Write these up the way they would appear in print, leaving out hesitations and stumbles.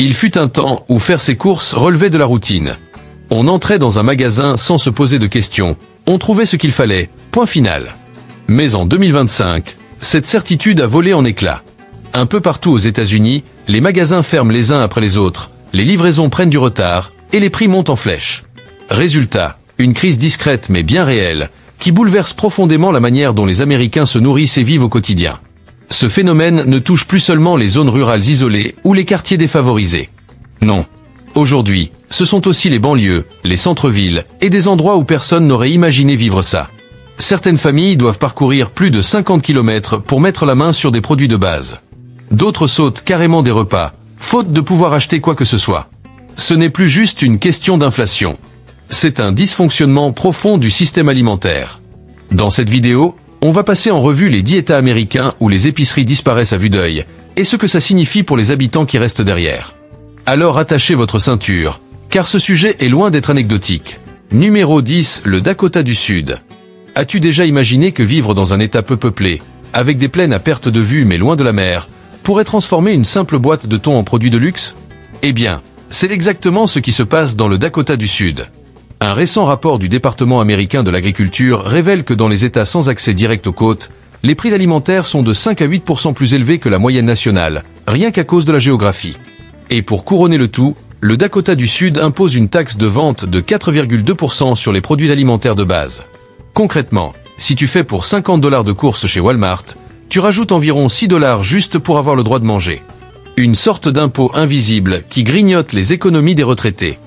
Il fut un temps où faire ses courses relevait de la routine. On entrait dans un magasin sans se poser de questions. On trouvait ce qu'il fallait, point final. Mais en 2025, cette certitude a volé en éclats. Un peu partout aux États-Unis, les magasins ferment les uns après les autres, les livraisons prennent du retard et les prix montent en flèche. Résultat, une crise discrète mais bien réelle, qui bouleverse profondément la manière dont les Américains se nourrissent et vivent au quotidien. Ce phénomène ne touche plus seulement les zones rurales isolées ou les quartiers défavorisés. Non. Aujourd'hui, ce sont aussi les banlieues, les centres-villes et des endroits où personne n'aurait imaginé vivre ça. Certaines familles doivent parcourir plus de 50 km pour mettre la main sur des produits de base. D'autres sautent carrément des repas, faute de pouvoir acheter quoi que ce soit. Ce n'est plus juste une question d'inflation. C'est un dysfonctionnement profond du système alimentaire. Dans cette vidéo, on va passer en revue les 10 États américains où les épiceries disparaissent à vue d'œil, et ce que ça signifie pour les habitants qui restent derrière. Alors attachez votre ceinture, car ce sujet est loin d'être anecdotique. Numéro 10, le Dakota du Sud. As-tu déjà imaginé que vivre dans un État peu peuplé, avec des plaines à perte de vue mais loin de la mer, pourrait transformer une simple boîte de thon en produit de luxe? Eh bien, c'est exactement ce qui se passe dans le Dakota du Sud. Un récent rapport du département américain de l'agriculture révèle que dans les États sans accès direct aux côtes, les prix alimentaires sont de 5 à 8% plus élevés que la moyenne nationale, rien qu'à cause de la géographie. Et pour couronner le tout, le Dakota du Sud impose une taxe de vente de 4,2% sur les produits alimentaires de base. Concrètement, si tu fais pour 50 $ de courses chez Walmart, tu rajoutes environ 6 $ juste pour avoir le droit de manger. Une sorte d'impôt invisible qui grignote les économies des retraités.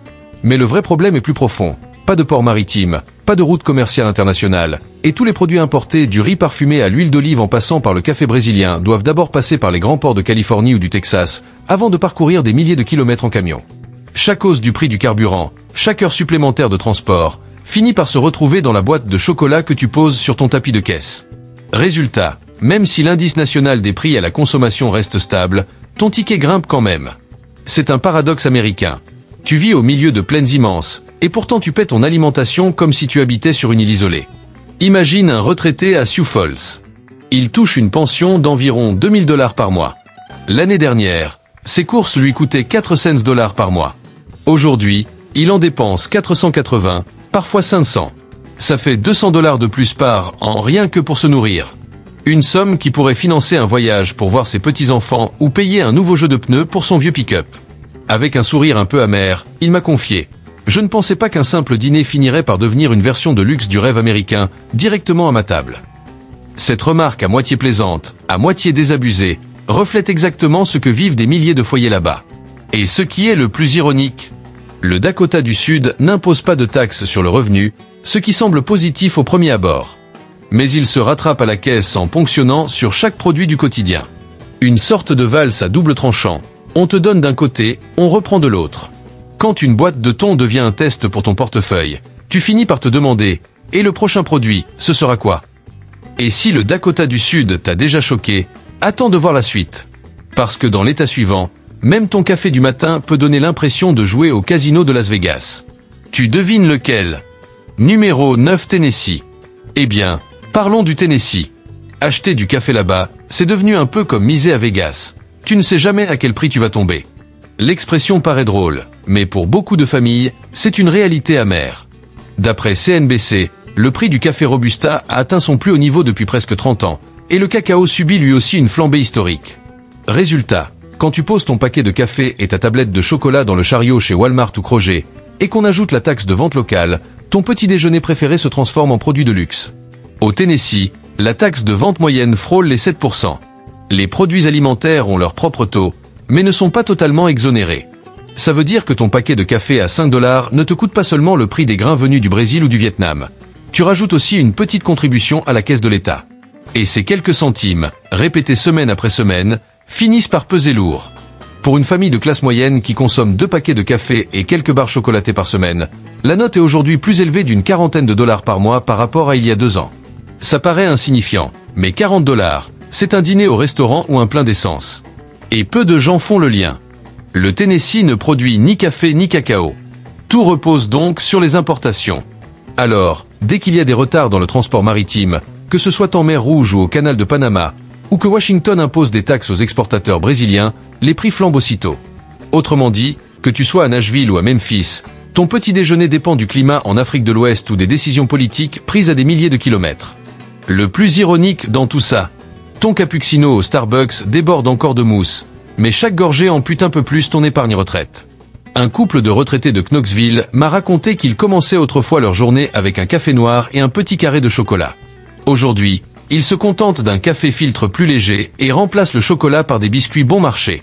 Mais le vrai problème est plus profond. Pas de port maritime, pas de route commerciale internationale, et tous les produits importés du riz parfumé à l'huile d'olive en passant par le café brésilien doivent d'abord passer par les grands ports de Californie ou du Texas, avant de parcourir des milliers de kilomètres en camion. Chaque hausse du prix du carburant, chaque heure supplémentaire de transport, finit par se retrouver dans la boîte de chocolat que tu poses sur ton tapis de caisse. Résultat, même si l'indice national des prix à la consommation reste stable, ton ticket grimpe quand même. C'est un paradoxe américain. Tu vis au milieu de plaines immenses, et pourtant tu paies ton alimentation comme si tu habitais sur une île isolée. Imagine un retraité à Sioux Falls. Il touche une pension d'environ 2000 $ par mois. L'année dernière, ses courses lui coûtaient 4 cents $ par mois. Aujourd'hui, il en dépense 480, parfois 500. Ça fait 200 $ de plus par an rien que pour se nourrir. Une somme qui pourrait financer un voyage pour voir ses petits-enfants ou payer un nouveau jeu de pneus pour son vieux pick-up. Avec un sourire un peu amer, il m'a confié: je ne pensais pas qu'un simple dîner finirait par devenir une version de luxe du rêve américain, directement à ma table. Cette remarque à moitié plaisante, à moitié désabusée, reflète exactement ce que vivent des milliers de foyers là-bas. Et ce qui est le plus ironique, le Dakota du Sud n'impose pas de taxes sur le revenu, ce qui semble positif au premier abord. Mais il se rattrape à la caisse en ponctionnant sur chaque produit du quotidien. Une sorte de valse à double tranchant. On te donne d'un côté, on reprend de l'autre. Quand une boîte de thon devient un test pour ton portefeuille, tu finis par te demander « Et le prochain produit, ce sera quoi ?» Et si le Dakota du Sud t'a déjà choqué, attends de voir la suite. Parce que dans l'état suivant, même ton café du matin peut donner l'impression de jouer au casino de Las Vegas. Tu devines lequel? Numéro 9, Tennessee. Eh bien, parlons du Tennessee. Acheter du café là-bas, c'est devenu un peu comme miser à Vegas. Tu ne sais jamais à quel prix tu vas tomber. L'expression paraît drôle, mais pour beaucoup de familles, c'est une réalité amère. D'après CNBC, le prix du café Robusta a atteint son plus haut niveau depuis presque 30 ans, et le cacao subit lui aussi une flambée historique. Résultat, quand tu poses ton paquet de café et ta tablette de chocolat dans le chariot chez Walmart ou Kroger, et qu'on ajoute la taxe de vente locale, ton petit déjeuner préféré se transforme en produit de luxe. Au Tennessee, la taxe de vente moyenne frôle les 7%. Les produits alimentaires ont leur propre taux, mais ne sont pas totalement exonérés. Ça veut dire que ton paquet de café à 5 $ ne te coûte pas seulement le prix des grains venus du Brésil ou du Vietnam. Tu rajoutes aussi une petite contribution à la caisse de l'État. Et ces quelques centimes, répétés semaine après semaine, finissent par peser lourd. Pour une famille de classe moyenne qui consomme 2 paquets de café et quelques barres chocolatées par semaine, la note est aujourd'hui plus élevée d'une quarantaine de dollars par mois par rapport à il y a 2 ans. Ça paraît insignifiant, mais 40 $, c'est un dîner au restaurant ou un plein d'essence. Et peu de gens font le lien. Le Tennessee ne produit ni café ni cacao. Tout repose donc sur les importations. Alors, dès qu'il y a des retards dans le transport maritime, que ce soit en mer Rouge ou au canal de Panama, ou que Washington impose des taxes aux exportateurs brésiliens, les prix flambent aussitôt. Autrement dit, que tu sois à Nashville ou à Memphis, ton petit déjeuner dépend du climat en Afrique de l'Ouest ou des décisions politiques prises à des milliers de kilomètres. Le plus ironique dans tout ça, ton cappuccino au Starbucks déborde encore de mousse, mais chaque gorgée ampute un peu plus ton épargne retraite. Un couple de retraités de Knoxville m'a raconté qu'ils commençaient autrefois leur journée avec un café noir et un petit carré de chocolat. Aujourd'hui, ils se contentent d'un café filtre plus léger et remplacent le chocolat par des biscuits bon marché.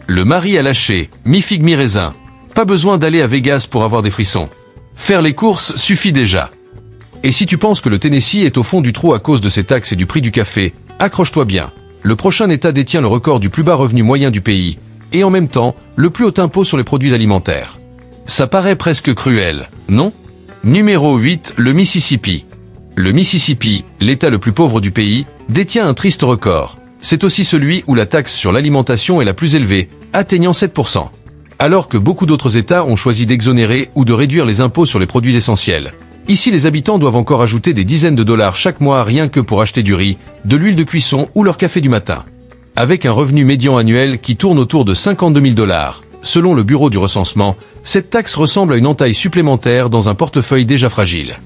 Le mari a lâché, mi-figue mi-raisin. Pas besoin d'aller à Vegas pour avoir des frissons. Faire les courses suffit déjà. Et si tu penses que le Tennessee est au fond du trou à cause de ses taxes et du prix du café, accroche-toi bien. Le prochain État détient le record du plus bas revenu moyen du pays, et en même temps, le plus haut impôt sur les produits alimentaires. Ça paraît presque cruel, non? Numéro 8, le Mississippi. Le Mississippi, l'État le plus pauvre du pays, détient un triste record. C'est aussi celui où la taxe sur l'alimentation est la plus élevée, atteignant 7%. Alors que beaucoup d'autres États ont choisi d'exonérer ou de réduire les impôts sur les produits essentiels. Ici, les habitants doivent encore ajouter des dizaines de dollars chaque mois rien que pour acheter du riz, de l'huile de cuisson ou leur café du matin. Avec un revenu médian annuel qui tourne autour de 52 000 dollars, selon le bureau du recensement, cette taxe ressemble à une entaille supplémentaire dans un portefeuille déjà fragile.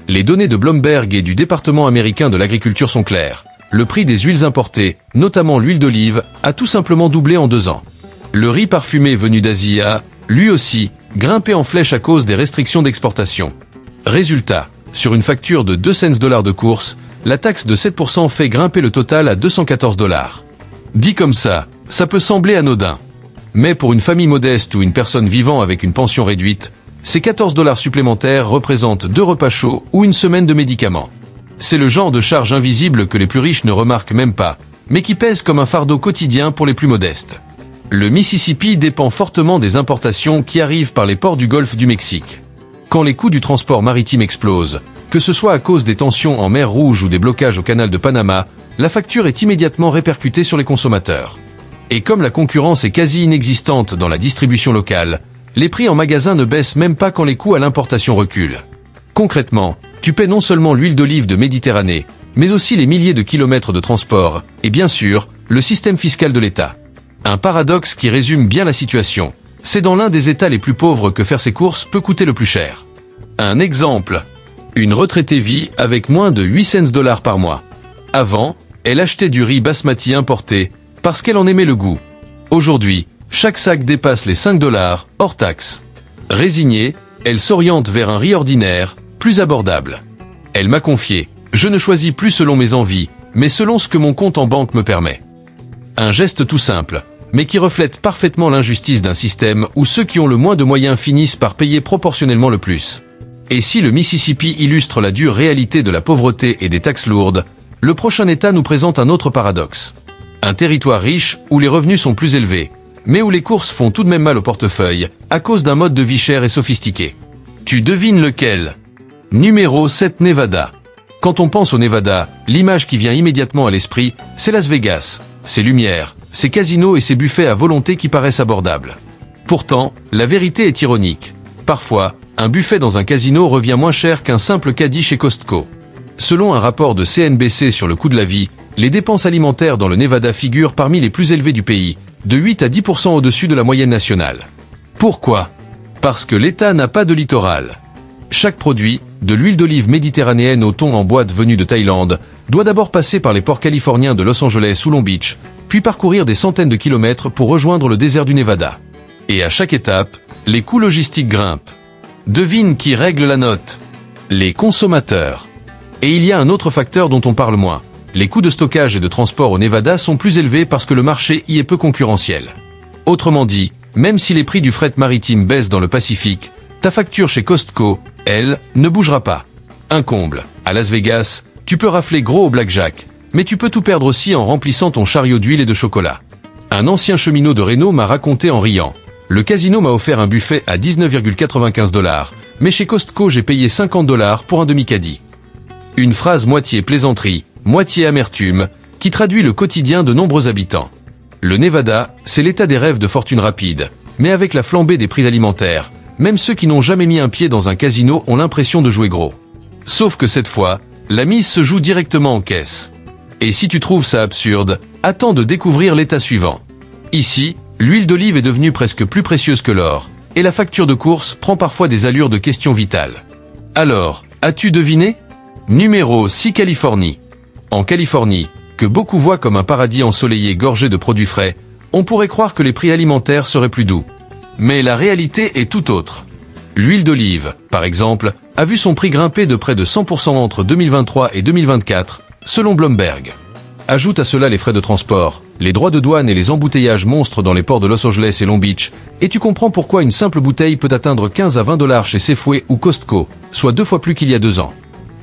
Les données de Bloomberg et du département américain de l'agriculture sont claires. Le prix des huiles importées, notamment l'huile d'olive, a tout simplement doublé en 2 ans. Le riz parfumé venu d'Asie a, lui aussi, grimpé en flèche à cause des restrictions d'exportation. Résultat, sur une facture de 2 cents dollars de course, la taxe de 7% fait grimper le total à 214 dollars. Dit comme ça peut sembler anodin. Mais pour une famille modeste ou une personne vivant avec une pension réduite, ces 14 dollars supplémentaires représentent 2 repas chauds ou une semaine de médicaments. C'est le genre de charge invisible que les plus riches ne remarquent même pas, mais qui pèse comme un fardeau quotidien pour les plus modestes. Le Mississippi dépend fortement des importations qui arrivent par les ports du Golfe du Mexique. Quand les coûts du transport maritime explosent, que ce soit à cause des tensions en mer Rouge ou des blocages au canal de Panama, la facture est immédiatement répercutée sur les consommateurs. Et comme la concurrence est quasi inexistante dans la distribution locale, les prix en magasin ne baissent même pas quand les coûts à l'importation reculent. Concrètement, tu paies non seulement l'huile d'olive de Méditerranée, mais aussi les milliers de kilomètres de transport, et bien sûr, le système fiscal de l'État. Un paradoxe qui résume bien la situation. C'est dans l'un des États les plus pauvres que faire ses courses peut coûter le plus cher. Un exemple. Une retraitée vit avec moins de 8 cents dollars par mois. Avant, elle achetait du riz basmati importé, parce qu'elle en aimait le goût. Aujourd'hui, chaque sac dépasse les 5 dollars, hors taxe. Résignée, elle s'oriente vers un riz ordinaire, plus abordable. Elle m'a confié, je ne choisis plus selon mes envies, mais selon ce que mon compte en banque me permet. Un geste tout simple, mais qui reflète parfaitement l'injustice d'un système où ceux qui ont le moins de moyens finissent par payer proportionnellement le plus. Et si le Mississippi illustre la dure réalité de la pauvreté et des taxes lourdes, le prochain État nous présente un autre paradoxe. Un territoire riche où les revenus sont plus élevés, mais où les courses font tout de même mal au portefeuille, à cause d'un mode de vie cher et sophistiqué. Tu devines lequel? Numéro 7, Nevada. Quand on pense au Nevada, l'image qui vient immédiatement à l'esprit, c'est Las Vegas, ses lumières, ses casinos et ses buffets à volonté qui paraissent abordables. Pourtant, la vérité est ironique. Parfois, un buffet dans un casino revient moins cher qu'un simple caddie chez Costco. Selon un rapport de CNBC sur le coût de la vie, les dépenses alimentaires dans le Nevada figurent parmi les plus élevées du pays, de 8 à 10% au-dessus de la moyenne nationale. Pourquoi? Parce que l'État n'a pas de littoral. Chaque produit, de l'huile d'olive méditerranéenne au thon en boîte venu de Thaïlande, doit d'abord passer par les ports californiens de Los Angeles ou Long Beach, puis parcourir des centaines de kilomètres pour rejoindre le désert du Nevada. Et à chaque étape, les coûts logistiques grimpent. Devine qui règle la note? Les consommateurs. Et il y a un autre facteur dont on parle moins. Les coûts de stockage et de transport au Nevada sont plus élevés parce que le marché y est peu concurrentiel. Autrement dit, même si les prix du fret maritime baissent dans le Pacifique, ta facture chez Costco, elle, ne bougera pas. Un comble. À Las Vegas, tu peux rafler gros au blackjack, mais tu peux tout perdre aussi en remplissant ton chariot d'huile et de chocolat. Un ancien cheminot de Reno m'a raconté en riant. Le casino m'a offert un buffet à 19,95 $, mais chez Costco j'ai payé 50 $ pour un demi-caddie. Une phrase moitié plaisanterie, moitié amertume, qui traduit le quotidien de nombreux habitants. Le Nevada, c'est l'état des rêves de fortune rapide, mais avec la flambée des prix alimentaires, même ceux qui n'ont jamais mis un pied dans un casino ont l'impression de jouer gros. Sauf que cette fois, la mise se joue directement en caisse. Et si tu trouves ça absurde, attends de découvrir l'état suivant. Ici, L'huile d'olive est devenue presque plus précieuse que l'or, et la facture de course prend parfois des allures de questions vitales. Alors, as-tu deviné? Numéro 6, Californie. En Californie, que beaucoup voient comme un paradis ensoleillé gorgé de produits frais, on pourrait croire que les prix alimentaires seraient plus doux. Mais la réalité est tout autre. L'huile d'olive, par exemple, a vu son prix grimper de près de 100% entre 2023 et 2024, selon Bloomberg. Ajoute à cela les frais de transport, les droits de douane et les embouteillages monstres dans les ports de Los Angeles et Long Beach, et tu comprends pourquoi une simple bouteille peut atteindre 15 à 20 $ chez Safeway ou Costco, soit 2 fois plus qu'il y a 2 ans.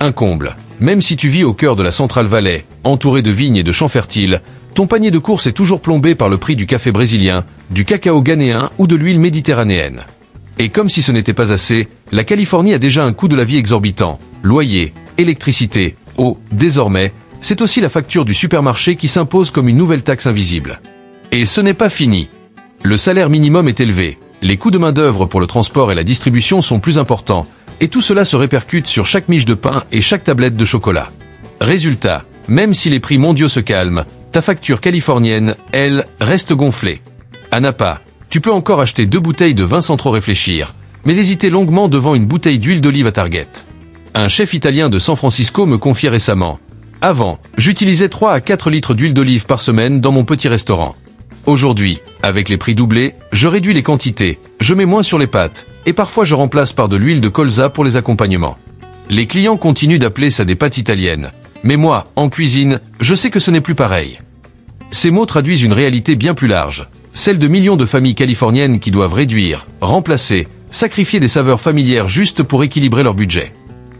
Un comble. Même si tu vis au cœur de la Central Valley, entouré de vignes et de champs fertiles, ton panier de courses est toujours plombé par le prix du café brésilien, du cacao ghanéen ou de l'huile méditerranéenne. Et comme si ce n'était pas assez, la Californie a déjà un coût de la vie exorbitant. Loyer, électricité, eau, désormais, c'est aussi la facture du supermarché qui s'impose comme une nouvelle taxe invisible. Et ce n'est pas fini. Le salaire minimum est élevé, les coûts de main-d'œuvre pour le transport et la distribution sont plus importants, et tout cela se répercute sur chaque miche de pain et chaque tablette de chocolat. Résultat, même si les prix mondiaux se calment, ta facture californienne, elle, reste gonflée. À Napa, tu peux encore acheter 2 bouteilles de vin sans trop réfléchir, mais hésiter longuement devant une bouteille d'huile d'olive à Target. Un chef italien de San Francisco me confiait récemment: « Avant, j'utilisais 3 à 4 litres d'huile d'olive par semaine dans mon petit restaurant. Aujourd'hui, avec les prix doublés, je réduis les quantités, je mets moins sur les pâtes, et parfois je remplace par de l'huile de colza pour les accompagnements. » Les clients continuent d'appeler ça des pâtes italiennes. Mais moi, en cuisine, je sais que ce n'est plus pareil. Ces mots traduisent une réalité bien plus large, celle de millions de familles californiennes qui doivent réduire, remplacer, sacrifier des saveurs familières juste pour équilibrer leur budget.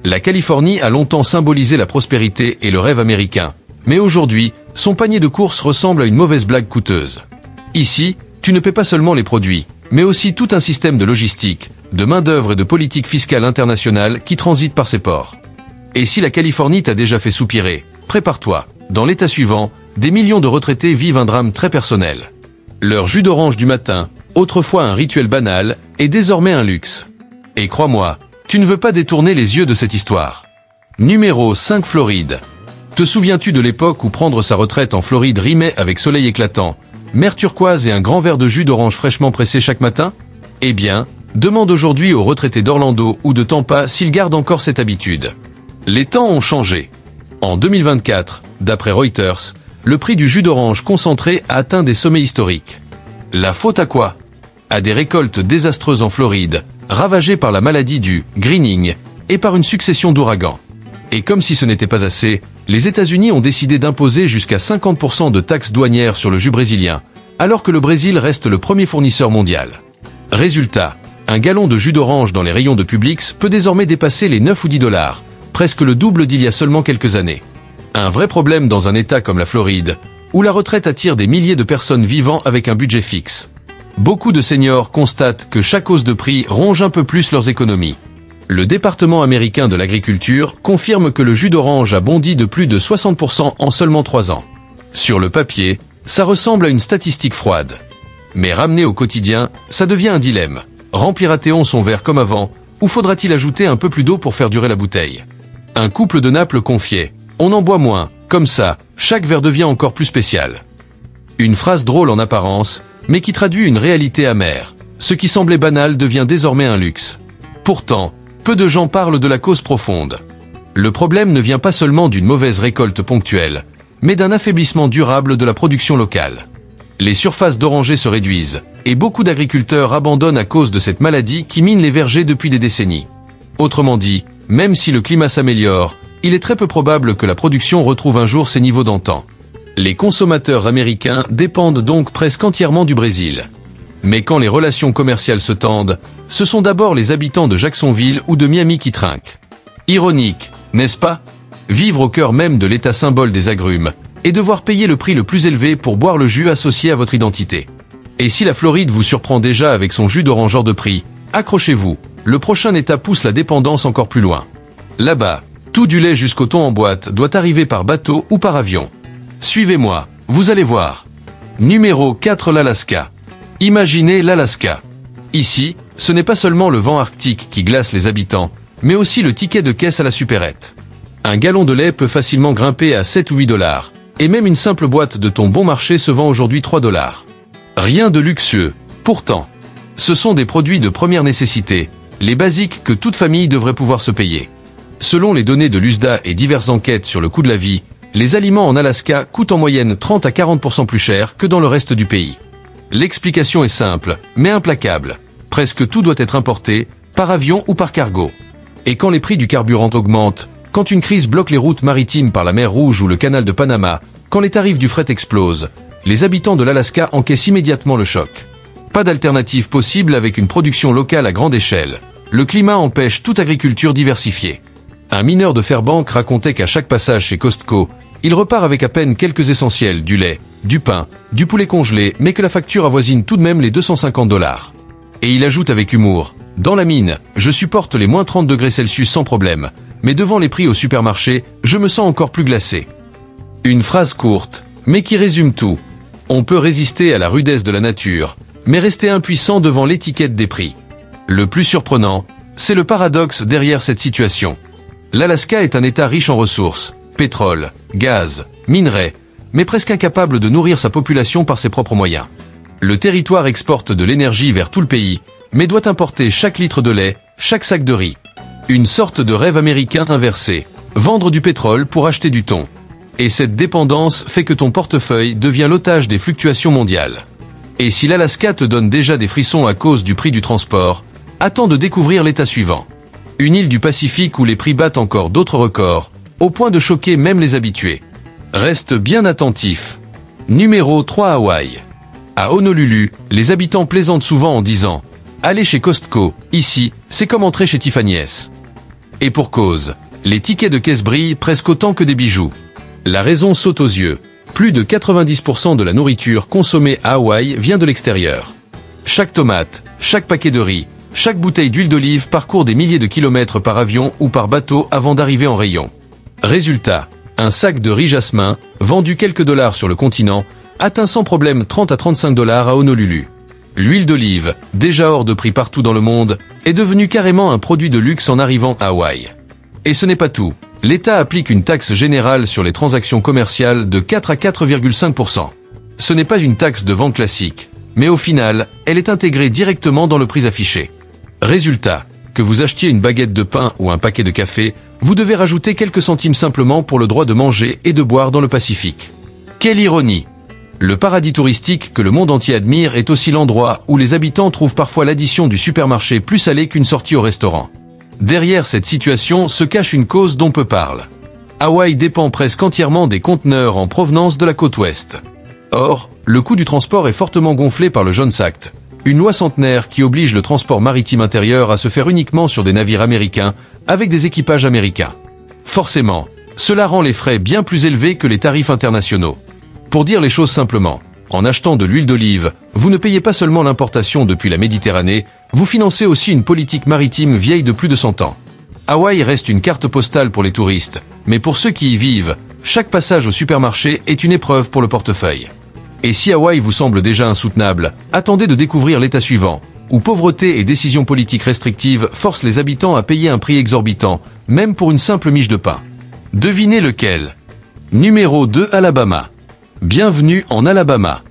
La Californie a longtemps symbolisé la prospérité et le rêve américain, mais aujourd'hui, son panier de courses ressemble à une mauvaise blague coûteuse. Ici, tu ne paies pas seulement les produits, mais aussi tout un système de logistique, de main-d'œuvre et de politique fiscale internationale qui transite par ses ports. Et si la Californie t'a déjà fait soupirer, prépare-toi. Dans l'état suivant, des millions de retraités vivent un drame très personnel. Leur jus d'orange du matin, autrefois un rituel banal, est désormais un luxe. Et crois-moi, tu ne veux pas détourner les yeux de cette histoire. Numéro 5, Floride. Te souviens-tu de l'époque où prendre sa retraite en Floride rimait avec soleil éclatant, mer turquoise et un grand verre de jus d'orange fraîchement pressé chaque matin? Eh bien, demande aujourd'hui aux retraités d'Orlando ou de Tampa s'ils gardent encore cette habitude. Les temps ont changé. En 2024, d'après Reuters, le prix du jus d'orange concentré a atteint des sommets historiques. La faute à quoi? À des récoltes désastreuses en Floride, ravagées par la maladie du greening et par une succession d'ouragans. Et comme si ce n'était pas assez, les États-Unis ont décidé d'imposer jusqu'à 50% de taxes douanières sur le jus brésilien, alors que le Brésil reste le premier fournisseur mondial. Résultat, un gallon de jus d'orange dans les rayons de Publix peut désormais dépasser les 9 ou 10 $, presque le double d'il y a seulement quelques années. Un vrai problème dans un État comme la Floride, où la retraite attire des milliers de personnes vivant avec un budget fixe. Beaucoup de seniors constatent que chaque hausse de prix ronge un peu plus leurs économies. Le département américain de l'agriculture confirme que le jus d'orange a bondi de plus de 60% en seulement 3 ans. Sur le papier, ça ressemble à une statistique froide. Mais ramené au quotidien, ça devient un dilemme. Remplira-t-on son verre comme avant, ou faudra-t-il ajouter un peu plus d'eau pour faire durer la bouteille? Un couple de Naples confiait: on en boit moins, comme ça, chaque verre devient encore plus spécial. Une phrase drôle en apparence, mais qui traduit une réalité amère. Ce qui semblait banal devient désormais un luxe. Pourtant, peu de gens parlent de la cause profonde. Le problème ne vient pas seulement d'une mauvaise récolte ponctuelle, mais d'un affaiblissement durable de la production locale. Les surfaces d'orangers se réduisent, et beaucoup d'agriculteurs abandonnent à cause de cette maladie qui mine les vergers depuis des décennies. Autrement dit, même si le climat s'améliore, il est très peu probable que la production retrouve un jour ses niveaux d'antan. Les consommateurs américains dépendent donc presque entièrement du Brésil. Mais quand les relations commerciales se tendent, ce sont d'abord les habitants de Jacksonville ou de Miami qui trinquent. Ironique, n'est-ce pas? Vivre au cœur même de l'état symbole des agrumes, et devoir payer le prix le plus élevé pour boire le jus associé à votre identité. Et si la Floride vous surprend déjà avec son jus d'orange hors de prix, accrochez-vous, le prochain état pousse la dépendance encore plus loin. Là-bas, tout du lait jusqu'au thon en boîte doit arriver par bateau ou par avion. Suivez-moi, vous allez voir. Numéro 4, l'Alaska. Imaginez l'Alaska. Ici, ce n'est pas seulement le vent arctique qui glace les habitants, mais aussi le ticket de caisse à la supérette. Un gallon de lait peut facilement grimper à 7 ou 8 $, et même une simple boîte de thon bon marché se vend aujourd'hui 3 $. Rien de luxueux, pourtant. Ce sont des produits de première nécessité, les basiques que toute famille devrait pouvoir se payer. Selon les données de l'USDA et diverses enquêtes sur le coût de la vie, les aliments en Alaska coûtent en moyenne 30 à 40% plus cher que dans le reste du pays. L'explication est simple, mais implacable. Presque tout doit être importé, par avion ou par cargo. Et quand les prix du carburant augmentent, quand une crise bloque les routes maritimes par la mer Rouge ou le canal de Panama, quand les tarifs du fret explosent, les habitants de l'Alaska encaissent immédiatement le choc. Pas d'alternative possible avec une production locale à grande échelle. Le climat empêche toute agriculture diversifiée. Un mineur de Fairbanks racontait qu'à chaque passage chez Costco, il repart avec à peine quelques essentiels, du lait, du pain, du poulet congelé, mais que la facture avoisine tout de même les $250. Et il ajoute avec humour, « Dans la mine, je supporte les moins 30 degrés Celsius sans problème, mais devant les prix au supermarché, je me sens encore plus glacé. » Une phrase courte, mais qui résume tout. On peut résister à la rudesse de la nature, mais rester impuissant devant l'étiquette des prix. Le plus surprenant, c'est le paradoxe derrière cette situation. L'Alaska est un État riche en ressources, pétrole, gaz, minerais, mais presque incapable de nourrir sa population par ses propres moyens. Le territoire exporte de l'énergie vers tout le pays, mais doit importer chaque litre de lait, chaque sac de riz. Une sorte de rêve américain inversé, vendre du pétrole pour acheter du thon. Et cette dépendance fait que ton portefeuille devient l'otage des fluctuations mondiales. Et si l'Alaska te donne déjà des frissons à cause du prix du transport, attends de découvrir l'état suivant. Une île du Pacifique où les prix battent encore d'autres records, au point de choquer même les habitués. Reste bien attentif. Numéro 3, Hawaï. À Honolulu, les habitants plaisantent souvent en disant « Allez chez Costco, ici, c'est comme entrer chez Tiffany's ». Et pour cause, les tickets de caisse brillent presque autant que des bijoux. La raison saute aux yeux. Plus de 90% de la nourriture consommée à Hawaï vient de l'extérieur. Chaque tomate, chaque paquet de riz, chaque bouteille d'huile d'olive parcourt des milliers de kilomètres par avion ou par bateau avant d'arriver en rayon. Résultat, un sac de riz jasmin, vendu quelques dollars sur le continent, atteint sans problème 30 à 35 dollars à Honolulu. L'huile d'olive, déjà hors de prix partout dans le monde, est devenue carrément un produit de luxe en arrivant à Hawaï. Et ce n'est pas tout. L'État applique une taxe générale sur les transactions commerciales de 4 à 4,5%. Ce n'est pas une taxe de vente classique, mais au final, elle est intégrée directement dans le prix affiché. Résultat, que vous achetiez une baguette de pain ou un paquet de café, vous devez rajouter quelques centimes simplement pour le droit de manger et de boire dans le Pacifique. Quelle ironie! Le paradis touristique que le monde entier admire est aussi l'endroit où les habitants trouvent parfois l'addition du supermarché plus salée qu'une sortie au restaurant. Derrière cette situation se cache une cause dont peu parle. Hawaï dépend presque entièrement des conteneurs en provenance de la côte ouest. Or, le coût du transport est fortement gonflé par le Jones Act, une loi centenaire qui oblige le transport maritime intérieur à se faire uniquement sur des navires américains, avec des équipages américains. Forcément, cela rend les frais bien plus élevés que les tarifs internationaux. Pour dire les choses simplement, en achetant de l'huile d'olive, vous ne payez pas seulement l'importation depuis la Méditerranée, vous financez aussi une politique maritime vieille de plus de 100 ans. Hawaï reste une carte postale pour les touristes, mais pour ceux qui y vivent, chaque passage au supermarché est une épreuve pour le portefeuille. Et si Hawaï vous semble déjà insoutenable, attendez de découvrir l'état suivant, où pauvreté et décisions politiques restrictives forcent les habitants à payer un prix exorbitant, même pour une simple miche de pain. Devinez lequel? Numéro 2, Alabama. Bienvenue en Alabama.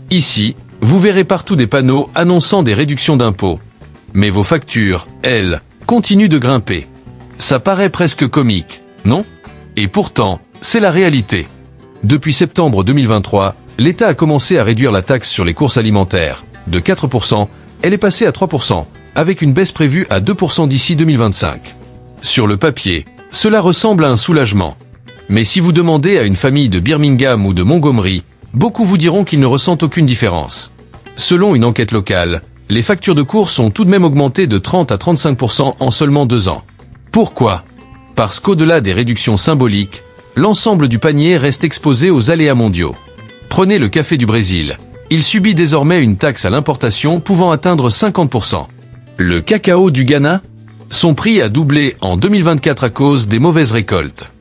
Ici, vous verrez partout des panneaux annonçant des réductions d'impôts. Mais vos factures, elles, continuent de grimper. Ça paraît presque comique, non? Et pourtant, c'est la réalité. Depuis septembre 2023, l'État a commencé à réduire la taxe sur les courses alimentaires. De 4%, elle est passée à 3%, avec une baisse prévue à 2% d'ici 2025. Sur le papier, cela ressemble à un soulagement. Mais si vous demandez à une famille de Birmingham ou de Montgomery, beaucoup vous diront qu'ils ne ressentent aucune différence. Selon une enquête locale, les factures de courses ont tout de même augmenté de 30 à 35% en seulement 2 ans. Pourquoi? Parce qu'au-delà des réductions symboliques, l'ensemble du panier reste exposé aux aléas mondiaux. Prenez le café du Brésil. Il subit désormais une taxe à l'importation pouvant atteindre 50%. Le cacao du Ghana? Son prix a doublé en 2024 à cause des mauvaises récoltes.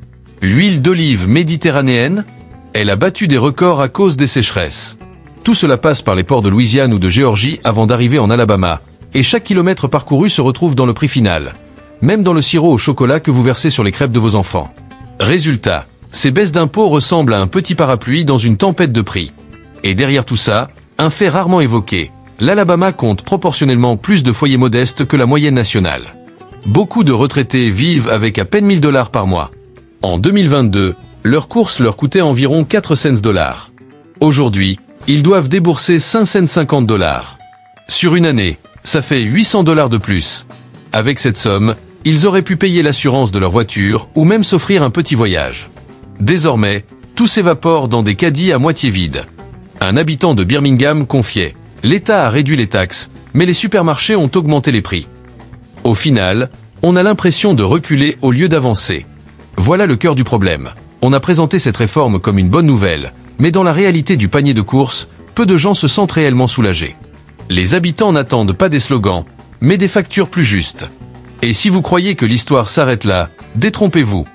L'huile d'olive méditerranéenne? Elle a battu des records à cause des sécheresses. Tout cela passe par les ports de Louisiane ou de Géorgie avant d'arriver en Alabama, et chaque kilomètre parcouru se retrouve dans le prix final, même dans le sirop au chocolat que vous versez sur les crêpes de vos enfants. Résultat, ces baisses d'impôts ressemblent à un petit parapluie dans une tempête de prix. Et derrière tout ça, Un fait rarement évoqué, l'Alabama compte proportionnellement plus de foyers modestes que la moyenne nationale. Beaucoup de retraités vivent avec à peine 1 000 $ par mois. En 2022, leurs courses leur coûtaient environ 4 cents $. Aujourd'hui, ils doivent débourser 5,50 $. Sur une année, ça fait 800 $ de plus. Avec cette somme, ils auraient pu payer l'assurance de leur voiture ou même s'offrir un petit voyage. Désormais, tout s'évapore dans des caddies à moitié vides. Un habitant de Birmingham confiait « L'État a réduit les taxes, mais les supermarchés ont augmenté les prix. » Au final, on a l'impression de reculer au lieu d'avancer. Voilà le cœur du problème. On a présenté cette réforme comme une bonne nouvelle, mais dans la réalité du panier de courses, peu de gens se sentent réellement soulagés. Les habitants n'attendent pas des slogans, mais des factures plus justes. Et si vous croyez que l'histoire s'arrête là, détrompez-vous.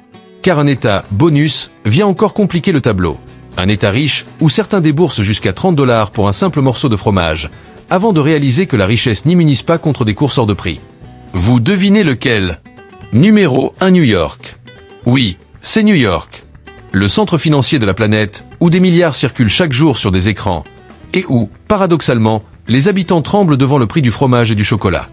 Car un État bonus vient encore compliquer le tableau. Un État riche où certains déboursent jusqu'à 30 $ pour un simple morceau de fromage, avant de réaliser que la richesse n'immunise pas contre des courses hors de prix. Vous devinez lequel? Numéro 1, New York. Oui, c'est New York. Le centre financier de la planète, où des milliards circulent chaque jour sur des écrans, et où, paradoxalement, les habitants tremblent devant le prix du fromage et du chocolat.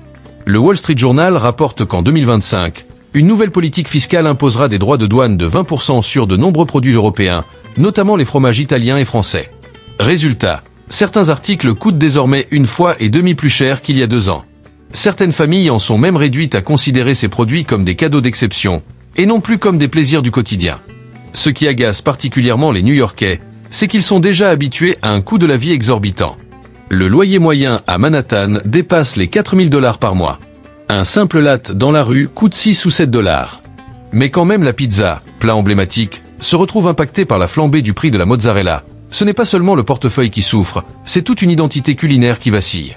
Le Wall Street Journal rapporte qu'en 2025, une nouvelle politique fiscale imposera des droits de douane de 20% sur de nombreux produits européens, notamment les fromages italiens et français. Résultat, certains articles coûtent désormais 1,5 fois plus cher qu'il y a 2 ans. Certaines familles en sont même réduites à considérer ces produits comme des cadeaux d'exception, et non plus comme des plaisirs du quotidien. Ce qui agace particulièrement les New-Yorkais, c'est qu'ils sont déjà habitués à un coût de la vie exorbitant. Le loyer moyen à Manhattan dépasse les 4 000 $ par mois. Un simple latte dans la rue coûte 6 ou 7 $. Mais quand même la pizza, plat emblématique, se retrouve impactée par la flambée du prix de la mozzarella, ce n'est pas seulement le portefeuille qui souffre, c'est toute une identité culinaire qui vacille.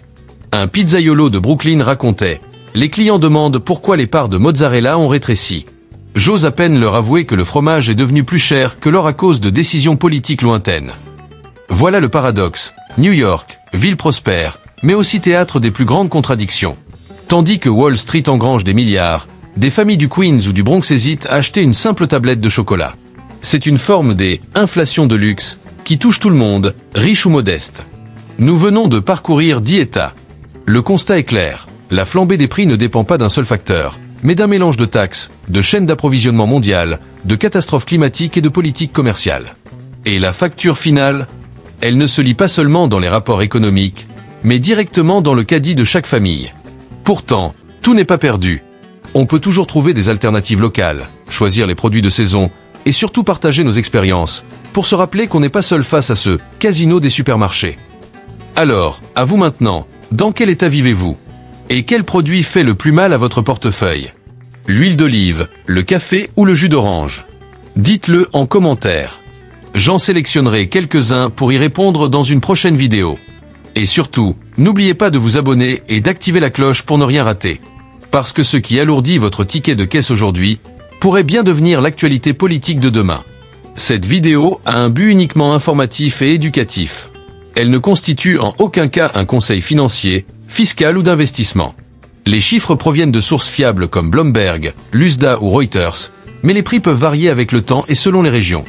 Un pizzaiolo de Brooklyn racontait « Les clients demandent pourquoi les parts de mozzarella ont rétréci. J'ose à peine leur avouer que le fromage est devenu plus cher que l'or à cause de décisions politiques lointaines. » Voilà le paradoxe. New York, ville prospère, mais aussi théâtre des plus grandes contradictions. Tandis que Wall Street engrange des milliards, des familles du Queens ou du Bronx hésitent à acheter une simple tablette de chocolat. C'est une forme des « inflations de luxe » qui touche tout le monde, riche ou modeste. Nous venons de parcourir 10 États. Le constat est clair, la flambée des prix ne dépend pas d'un seul facteur, mais d'un mélange de taxes, de chaînes d'approvisionnement mondiales, de catastrophes climatiques et de politiques commerciales. Et la facture finale? Elle ne se lit pas seulement dans les rapports économiques, mais directement dans le caddie de chaque famille. Pourtant, tout n'est pas perdu. On peut toujours trouver des alternatives locales, choisir les produits de saison, et surtout partager nos expériences, pour se rappeler qu'on n'est pas seul face à ce casino des supermarchés. Alors, à vous maintenant, dans quel état vivez-vous? Et quel produit fait le plus mal à votre portefeuille? L'huile d'olive, le café ou le jus d'orange? Dites-le en commentaire. J'en sélectionnerai quelques-uns pour y répondre dans une prochaine vidéo. Et surtout, n'oubliez pas de vous abonner et d'activer la cloche pour ne rien rater. Parce que ce qui alourdit votre ticket de caisse aujourd'hui pourrait bien devenir l'actualité politique de demain. Cette vidéo a un but uniquement informatif et éducatif. Elle ne constitue en aucun cas un conseil financier, fiscal ou d'investissement. Les chiffres proviennent de sources fiables comme Bloomberg, l'USDA ou Reuters, mais les prix peuvent varier avec le temps et selon les régions.